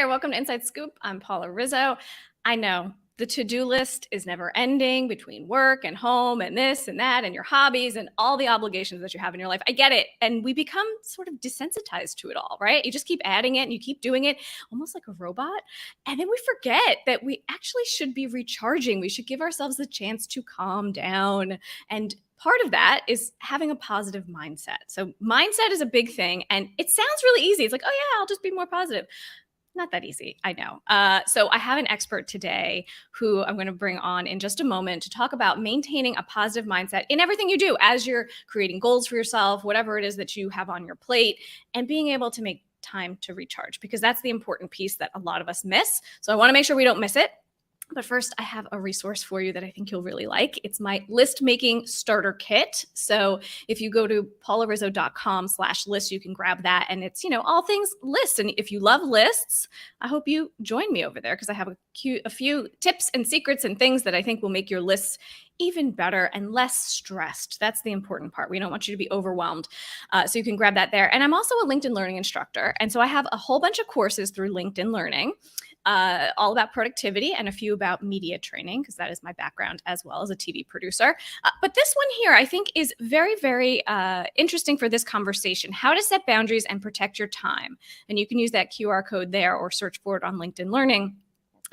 there. Welcome to Inside Scoop. I'm Paula Rizzo. I know the to-do list is never ending between work and home and this and that and your hobbies and all the obligations that you have in your life. I get it. And we become sort of desensitized to it all, right? You just keep adding it and you keep doing it almost like a robot. And then we forget that we actually should be recharging. We should give ourselves a chance to calm down. And part of that is having a positive mindset. So mindset is a big thing. And it sounds really easy. It's like, oh yeah, I'll just be more positive. Not that easy, I know. So I have an expert today who I'm going to bring on in just a moment to talk about maintaining a positive mindset in everything you do as you're creating goals for yourself, whatever it is that you have on your plate, and being able to make time to recharge, because that's the important piece that a lot of us miss. So I want to make sure we don't miss it. But first, I have a resource for you that I think you'll really like. It's my list making starter kit. So if you go to paularizzo.com/list, you can grab that. And it's, all things lists. And if you love lists, I hope you join me over there, because I have a few tips and secrets and things that I think will make your lists even better and less stressed. That's the important part. We don't want you to be overwhelmed. So you can grab that there. And I'm also a LinkedIn Learning instructor. And so I have a whole bunch of courses through LinkedIn Learning. All about productivity and a few about media training, because that is my background as well as a TV producer. But this one here, I think, is very, very interesting for this conversation: how to set boundaries and protect your time. And you can use that QR code there or search for it on LinkedIn Learning.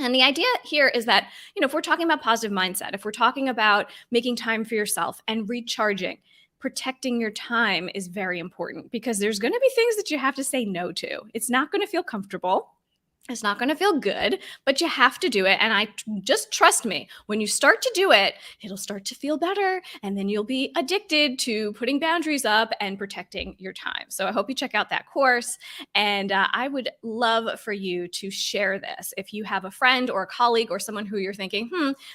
And the idea here is that, if we're talking about positive mindset, if we're talking about making time for yourself and recharging, protecting your time is very important, because there's going to be things that you have to say no to. It's not going to feel comfortable. It's not going to feel good, but you have to do it. And just trust me, when you start to do it, it'll start to feel better. And then you'll be addicted to putting boundaries up and protecting your time. So I hope you check out that course. And I would love for you to share this. If you have a friend or a colleague or someone who you're thinking,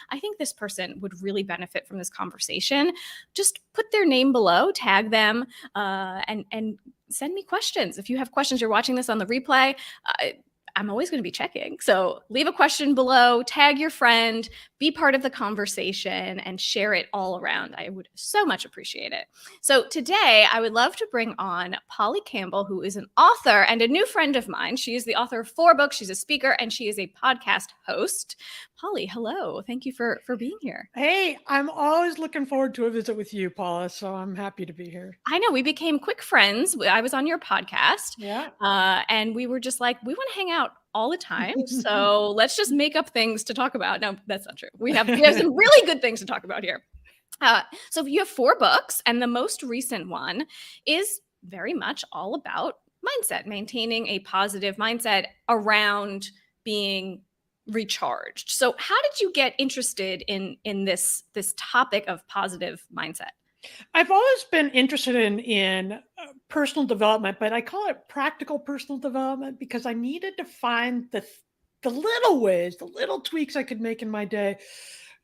I think this person would really benefit from this conversation, just put their name below, tag them, and send me questions. If you have questions, you're watching this on the replay, I'm always going to be checking. So leave a question below, tag your friend, be part of the conversation, and share it all around. I would so much appreciate it. So today, I would love to bring on Polly Campbell, who is an author and a new friend of mine. She is the author of 4 books. She's a speaker, and she is a podcast host. Polly, hello. Thank you for being here. Hey, I'm always looking forward to a visit with you, Paula, so I'm happy to be here. I know, we became quick friends. I was on your podcast. Yeah. And we were just like, we want to hang out all the time. So let's just make up things to talk about. No, that's not true. We have some really good things to talk about here. So you have 4 books, and the most recent one is very much all about mindset, maintaining a positive mindset around being recharged. So how did you get interested in this topic of positive mindset? I've always been interested in personal development, but I call it practical personal development, because I needed to find the little ways, the little tweaks I could make in my day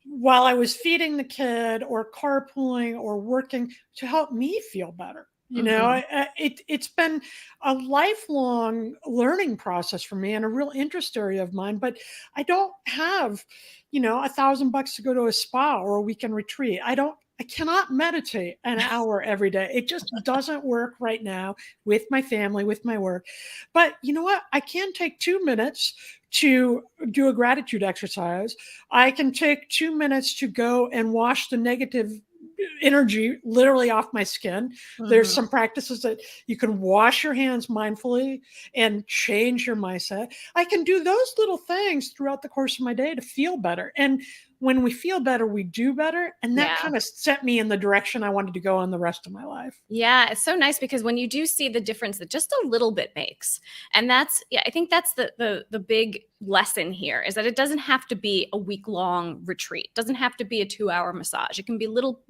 while I was feeding the kid or carpooling or working to help me feel better. It's been a lifelong learning process for me and a real interest area of mine, but I don't have, $1,000 to go to a spa or a weekend retreat. I cannot meditate an hour every day. It just doesn't work right now with my family, with my work. But you know what? I can take 2 minutes to do a gratitude exercise. I can take 2 minutes to go and wash the negative energy literally off my skin. Mm-hmm. There's some practices that you can wash your hands mindfully and change your mindset. I can do those little things throughout the course of my day to feel better. And when we feel better, we do better. And that kind of set me in the direction I wanted to go on the rest of my life. Yeah, it's so nice, because when you do see the difference that just a little bit makes, and I think that's the big lesson here, is that it doesn't have to be a week-long retreat. It doesn't have to be a 2-hour massage. It can be little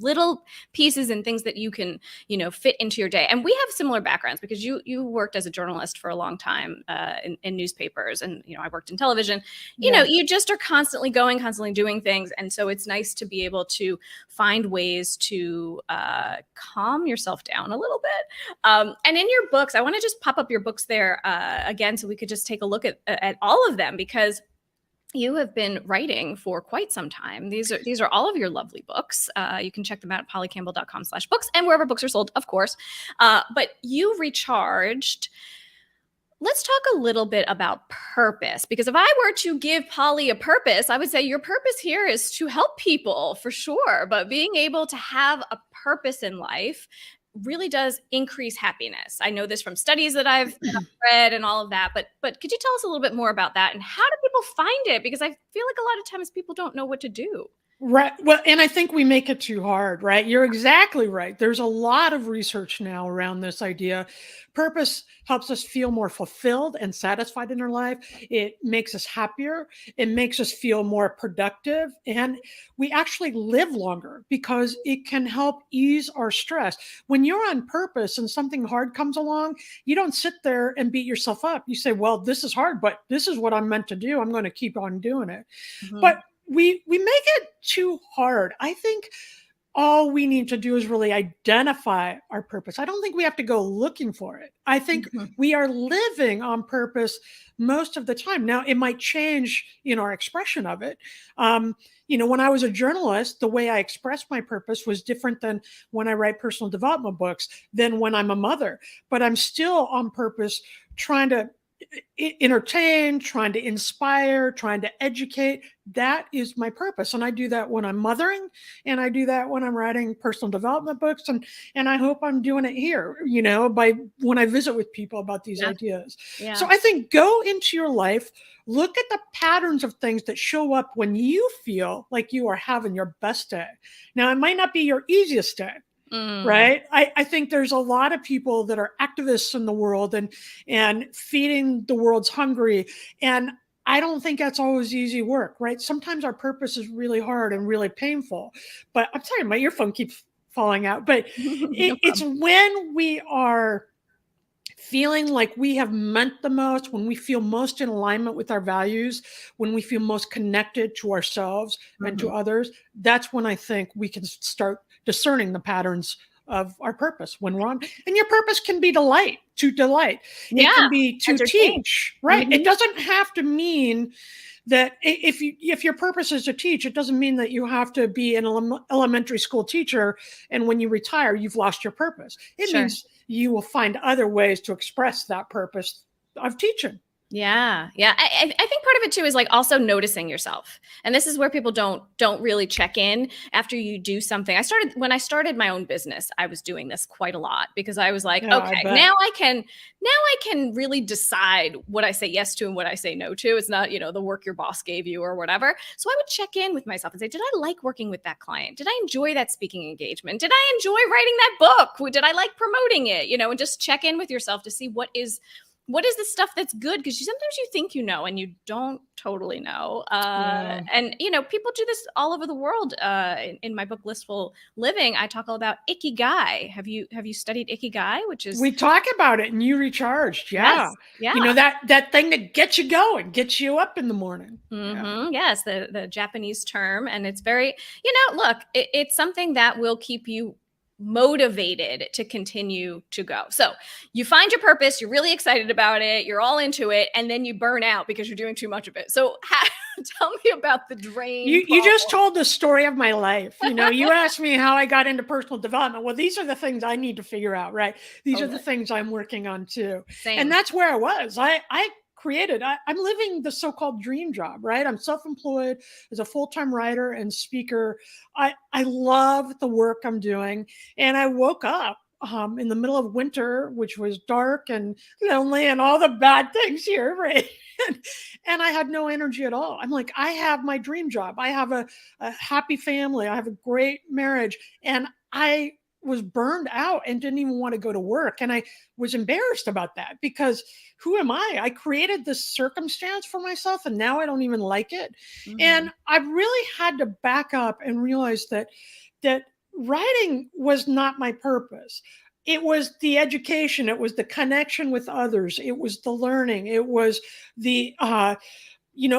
pieces and things that you can, fit into your day. And we have similar backgrounds, because you worked as a journalist for a long time in newspapers, and I worked in television. You just are constantly going, constantly doing things. And so it's nice to be able to find ways to calm yourself down a little bit. And in your books, I want to just pop up your books there again, so we could just take a look at all of them, because you have been writing for quite some time. These are all of your lovely books. You can check them out at pollycampbell.com/books and wherever books are sold, of course. But you recharged Let's talk a little bit about purpose, because if I were to give Polly a purpose, I would say your purpose here is to help people for sure. But being able to have a purpose in life really does increase happiness. I know this from studies that I've read and all of that. But could you tell us a little bit more about that and how do people find it? Because I feel like a lot of times people don't know what to do. Right. Well, and I think we make it too hard, right? You're exactly right. There's a lot of research now around this idea. Purpose helps us feel more fulfilled and satisfied in our life. It makes us happier. It makes us feel more productive. And we actually live longer because it can help ease our stress. When you're on purpose and something hard comes along, you don't sit there and beat yourself up. You say, well, this is hard, but this is what I'm meant to do. I'm going to keep on doing it. But Mhm. we make it too hard. I think all we need to do is really identify our purpose. I don't think we have to go looking for it. I think Mhm. we are living on purpose most of the time. Now, it might change in our expression of it. When I was a journalist, the way I expressed my purpose was different than when I write personal development books, than when I'm a mother. But I'm still on purpose trying to entertain, trying to inspire, trying to educate. That is my purpose. And I do that when I'm mothering, and I do that when I'm writing personal development books. And I hope I'm doing it here, by when I visit with people about these Yeah. ideas. So Yeah. I think go into your life, look at the patterns of things that show up when you feel like you are having your best day. Now, it might not be your easiest day, Mm. right? I think there's a lot of people that are activists in the world and feeding the world's hungry. And I don't think that's always easy work, right? Sometimes our purpose is really hard and really painful. But I'm sorry, my earphone keeps falling out. But No it's problem. when we are feeling like we have meant the most, when we feel most in alignment with our values, when we feel most connected to ourselves and to Mhm. others, that's when I think we can start discerning the patterns of our purpose when we're on. And your purpose can be to delight. It can Yeah. be to Entertain. teach, right? It Mhm. doesn't have to mean that if your purpose is to teach, it doesn't mean that you have to be an elementary school teacher and when you retire you've lost your purpose. It Sure. means you will find other ways to express that purpose of teaching. Yeah, yeah. I think part of it too is like also noticing yourself, and this is where people don't really check in after you do something. When I started my own business, I was doing this quite a lot because I was like, Yeah, I okay, bet. now I can really decide what I say yes to and what I say no to. It's not the work your boss gave you or whatever. So I would check in with myself and say, did I like working with that client? Did I enjoy that speaking engagement? Did I enjoy writing that book? Did I like promoting it? And just check in with yourself to see what is the stuff that's good, because sometimes you think and you don't totally know. Yeah. And people do this all over the world. In my book Blissful Living, I talk all about ikigai. Have you studied ikigai, which is— We talk about it and you recharged. Yeah. Yes, yeah. That thing that gets you going, gets you up in the morning. Yeah. Yes, the Japanese term, and it's very, look, it's something that will keep you motivated to continue to go. So you find your purpose, you're really excited about it, you're all into it, and then you burn out because you're doing too much of it. So tell me about the drain You just problem. told the story of my life. You asked me how I got into personal development. Well, these are the things I need to figure out, right? These are the Totally. things I'm working on too. And Same. that's where I was. I'm living the so-called dream job, right? I'm self-employed as a full-time writer and speaker. I love the work I'm doing. And I woke up in the middle of winter, which was dark and lonely and all the bad things here, right? And I had no energy at all. I'm like, I have my dream job. I have a happy family. I have a great marriage. And I was burned out and didn't even want to go to work. And I was embarrassed about that because who am I? I created this circumstance for myself and now I don't even like it. Mhm. And I really had to back up and realize that writing was not my purpose. It was the education, it was the connection with others, it was the learning, it was the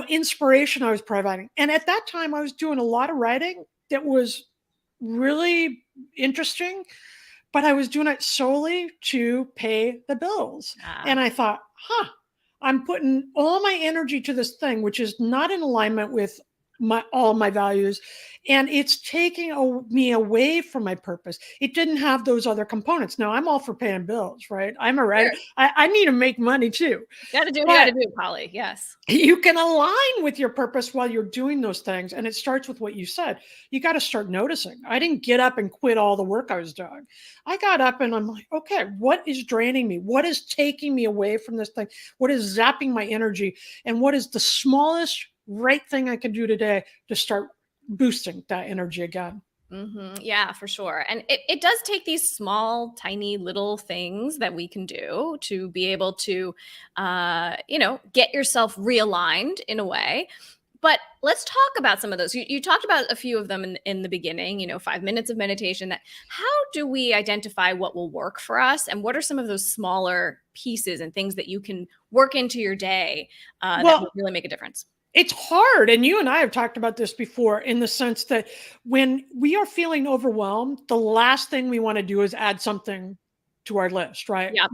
inspiration I was providing. And at that time I was doing a lot of writing that was really interesting, but I was doing it solely to pay the bills. Ah. And I thought, I'm putting all my energy to this thing, which is not in alignment with all my values, and it's taking me away from my purpose. It didn't have those other components. Now I'm all for paying bills, right? I'm a writer. Sure. I need to make money too, Got to do what you got to but do, Polly. Yes. you can align with your purpose while you're doing those things. And it starts with what you said. You got to start noticing. I didn't get up and quit all the work I was doing. I got up and I'm like, okay, what is draining me? What is taking me away from this thing? What is zapping my energy? And what is the smallest right thing I can do today to start boosting that energy again? Yeah, for sure. And it does take these small, tiny little things that we can do to be able to, get yourself realigned in a way. But let's talk about some of those. You talked about a few of them in the beginning, 5 minutes of meditation. That how do we identify what will work for us? And what are some of those smaller pieces and things that you can work into your day that will Well, really make a difference? it's hard. And you and I have talked about this before in the sense that when we are feeling overwhelmed, the last thing we want to do is add something to our list, right? Yeah.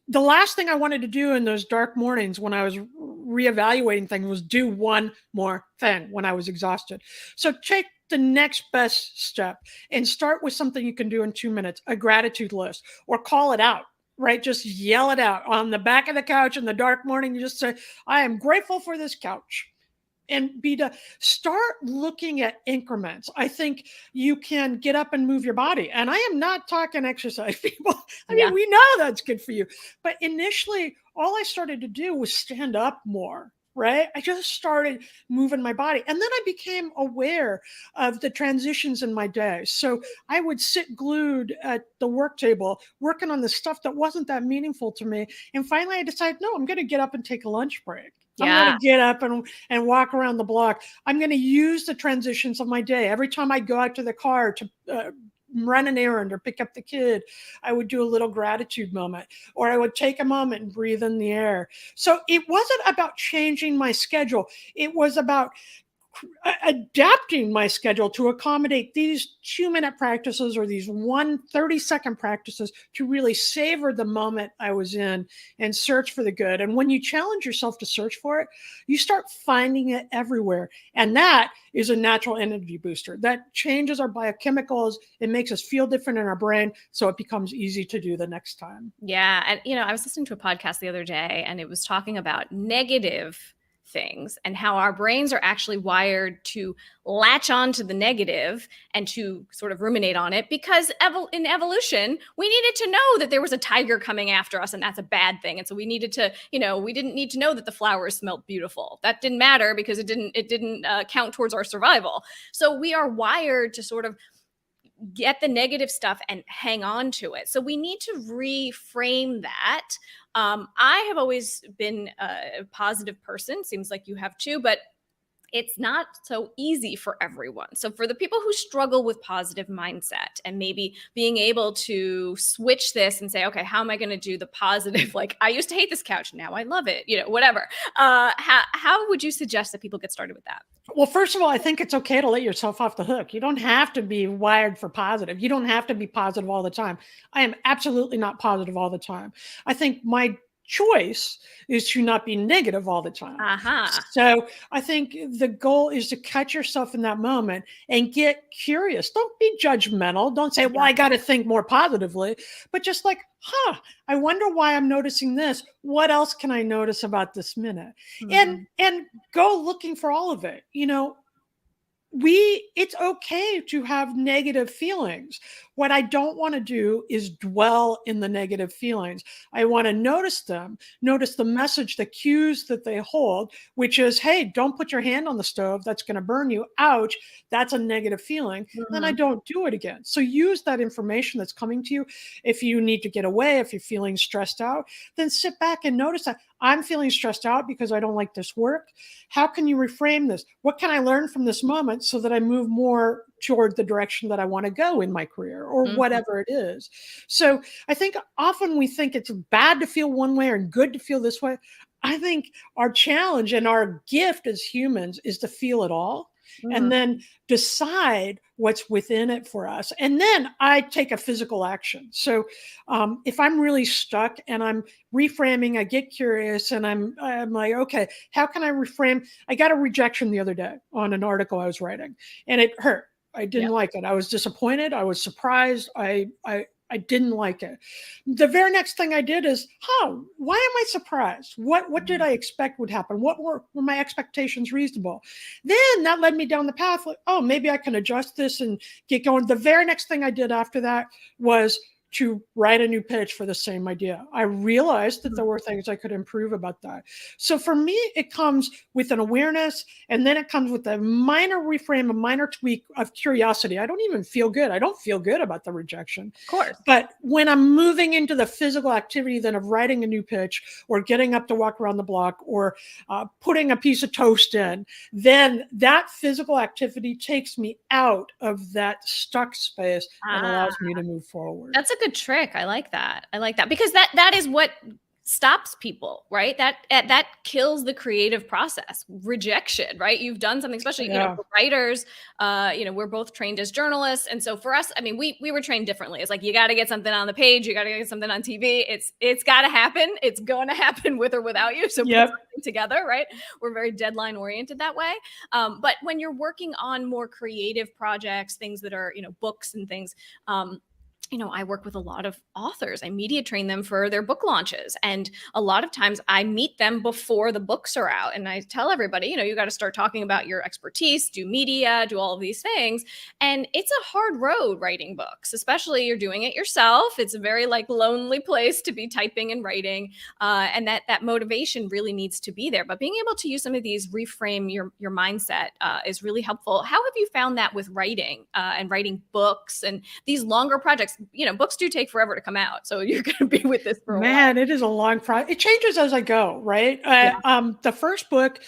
The last thing I wanted to do in those dark mornings when I was reevaluating things was do one more thing when I was exhausted. So take the next best step and start with something you can do in 2 minutes, a gratitude list, or call it out, right? Just yell it out on the back of the couch in the dark morning. You just say, I am grateful for this couch. And be to start looking at increments. I think you can get up and move your body. And I am not talking exercise, people. I Yeah. mean, we know that's good for you. But initially, all I started to do was stand up more, right? I just started moving my body. And then I became aware of the transitions in my day. So I would sit glued at the work table, working on the stuff that wasn't that meaningful to me. And finally, I decided, no, I'm going to get up and take a lunch break. I'm going Yeah. to get up and walk around the block. I'm going to use the transitions of my day. Every time I go out to the car to run an errand or pick up the kid, I would do a little gratitude moment, or I would take a moment and breathe in the air. So it wasn't about changing my schedule. It was about adapting my schedule to accommodate these 2 minute practices or these 1 30-second practices to really savor the moment I was in and search for the good. And when you challenge yourself to search for it, you start finding it everywhere. And that is a natural energy booster that changes our biochemicals. It makes us feel different in our brain. So it becomes easy to do the next time. Yeah. And, I was listening to a podcast the other day and it was talking about negative things and how our brains are actually wired to latch on to the negative and to sort of ruminate on it because in evolution, we needed to know that there was a tiger coming after us and that's a bad thing. And so we needed to, we didn't need to know that the flowers smelled beautiful. That didn't matter because it didn't count towards our survival. So we are wired to sort of get the negative stuff and hang on to it. So we need to reframe that. I have always been a positive person. Seems like you have too, but it's not so easy for everyone. So for the people who struggle with positive mindset and maybe being able to switch this and say, okay, how am I going to do the positive? Like I used to hate this couch. Now I love it, whatever. How would you suggest that people get started with that? Well, first of all, I think it's okay to let yourself off the hook. You don't have to be wired for positive. You don't have to be positive all the time. I am absolutely not positive all the time. I think my choice is to not be negative all the time. Uh-huh. So I think the goal is to catch yourself in that moment and get curious. Don't be judgmental. Don't say, well, I got to think more positively, but just like, I wonder why I'm noticing this. What else can I notice about this minute? Mhm. And go looking for all of it. It's okay to have negative feelings. What I don't want to do is dwell in the negative feelings. I want to notice them, notice the message, the cues that they hold, which is, hey, don't put your hand on the stove. That's going to burn you. Ouch. That's a negative feeling. Then I Mhm. don't do it again. So use that information that's coming to you. If you need to get away, if you're feeling stressed out, then sit back and notice that I'm feeling stressed out because I don't like this work. How can you reframe this? What can I learn from this moment so that I move more toward the direction that I want to go in my career or Mhm. whatever it is? So I think often we think it's bad to feel one way or good to feel this way. I think our challenge and our gift as humans is to feel it all and Mhm. then decide what's within it for us. And then I take a physical action. So if I'm really stuck and I'm reframing, I get curious and I'm like, okay, how can I reframe? I got a rejection the other day on an article I was writing, and it hurt. I Yeah. didn't like it. I was disappointed. I was surprised. I didn't like it. The very next thing I did is, why am I surprised? What did I expect would happen? What were my expectations reasonable? Then that led me down the path, like, oh, maybe I can adjust this and get going. The very next thing I did after that was to write a new pitch for the same idea. I realized that there were things I could improve about that. So for me, it comes with an awareness, and then it comes with a minor reframe, a minor tweak of curiosity. I don't even feel good. I don't feel good about the rejection. Of course. But when I'm moving into the physical activity then of writing a new pitch or getting up to walk around the block or putting a piece of toast in, then that physical activity takes me out of that stuck space and allows me to move forward. That's a good trick. I like that. I like that because that is what stops people, right? That kills the creative process. Rejection, right? You've done something, especially for writers. We're both trained as journalists, and so for us, I mean, we were trained differently. It's like you got to get something on the page, you got to get something on TV. It's got to happen. It's going to happen with or without you. So put something together, right? We're very deadline oriented that way. But when you're working on more creative projects, things that are books and things. I work with a lot of authors. I media train them for their book launches. And a lot of times I meet them before the books are out. And I tell everybody, you got to start talking about your expertise, do media, do all of these things. And it's a hard road writing books, especially you're doing it yourself. It's a very lonely place to be typing and writing. And that motivation really needs to be there. But being able to use some of these, reframe your mindset is really helpful. How have you found that with writing and writing books and these longer projects? Books do take forever to come out. So you're going to be with this for a while. It is a long process. It changes as I go, right? The first book,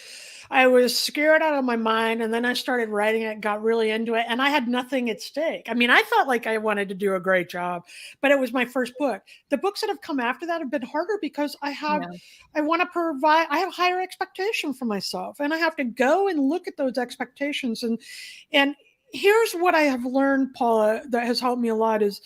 I was scared out of my mind, and then I started writing it, got really into it, and I had nothing at stake. I mean, I felt like I wanted to do a great job, but it was my first book. The books that have come after that have been harder because I want to provide, I have higher expectation for myself, and I have to go and look at those expectations. And here's what I have learned, Paula, that has helped me a lot is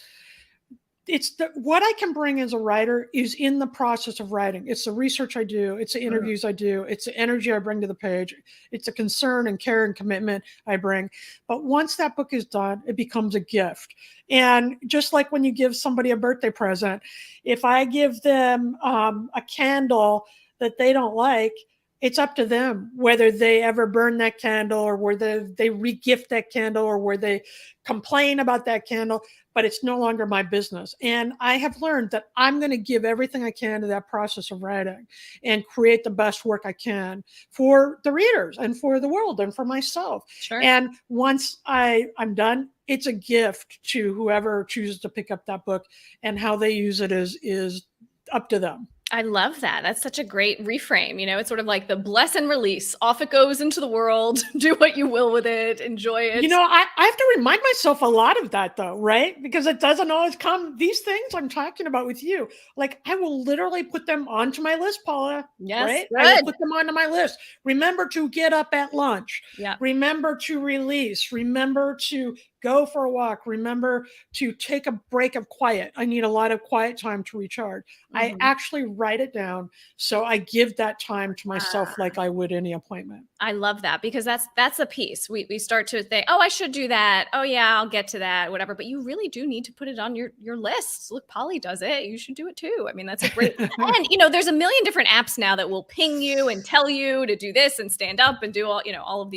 what I can bring as a writer is in the process of writing. It's the research I do. It's the interviews I do. It's the energy I bring to the page. It's the concern and care and commitment I bring. But once that book is done, it becomes a gift. And just like when you give somebody a birthday present, if I give them a candle that they don't like, it's up to them whether they ever burn that candle or whether they re-gift that candle or where they complain about that candle, but it's no longer my business. And I have learned that I'm going to give everything I can to that process of writing and create the best work I can for the readers and for the world and for myself. Sure. And once I'm done, it's a gift to whoever chooses to pick up that book, and how they use it is up to them. I love that. That's such a great reframe. It's sort of like the bless and release. Off it goes into the world. Do what you will with it. Enjoy it. I have to remind myself a lot of that, though, right? Because it doesn't always come. These things I'm talking about with you, I will literally put them onto my list, Paula. Yes, right? Good. I will put them onto my list. Remember to get up at lunch. Yeah. Remember to release. Remember to go for a walk. Remember to take a break of quiet. I need a lot of quiet time to recharge. I actually write it down. So I give that time to myself like I would any appointment. I love that because that's a piece. We start to think, oh, I should do that. Oh yeah, I'll get to that, whatever. But you really do need to put it on your list. Look, Polly does it. You should do it too. I mean, that's a great, and there's a million different apps now that will ping you and tell you to do this and stand up and do all of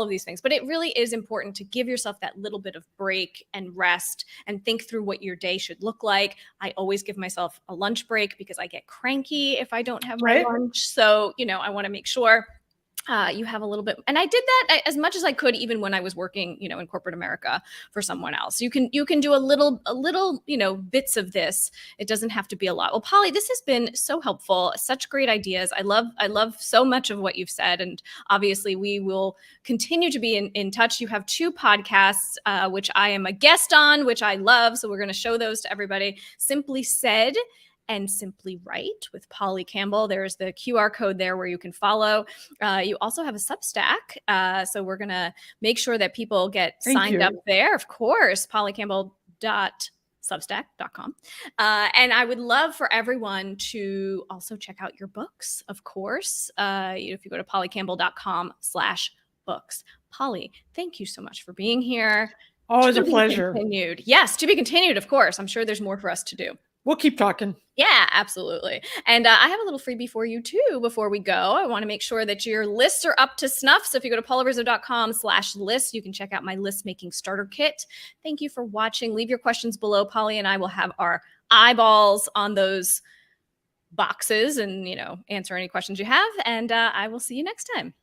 these things. But it really is important to give yourself that little bit of break and rest and think through what your day should look like. I always give myself a lunch break because I get cranky if I don't have my lunch. So, I want to make sure you have a little bit, and I did that as much as I could, even when I was working, in corporate America for someone else. You can do a little, bits of this. It doesn't have to be a lot. Well, Polly, this has been so helpful. Such great ideas. I love so much of what you've said, and obviously we will continue to be in touch. You have 2 podcasts, which I am a guest on, which I love. So we're going to show those to everybody. Simply Said and Simply Write with Polly Campbell. There's the QR code there where you can follow. You also have a Substack. So we're going to make sure that people get Thank signed up you. there. Of course, pollycampbell.substack.com. And I would love for everyone to also check out your books, of course. If you go to pollycampbell.com/books. Polly, thank you so much for being here. Always To a be pleasure. continued. Yes, to be continued, of course. I'm sure there's more for us to do. We'll keep talking. Yeah, absolutely. And I have a little freebie for you too before we go. I want to make sure that your lists are up to snuff. So if you go to paularizzo.com/list, you can check out my list making starter kit. Thank you for watching. Leave your questions below. Polly and I will have our eyeballs on those boxes and, answer any questions you have. And I will see you next time.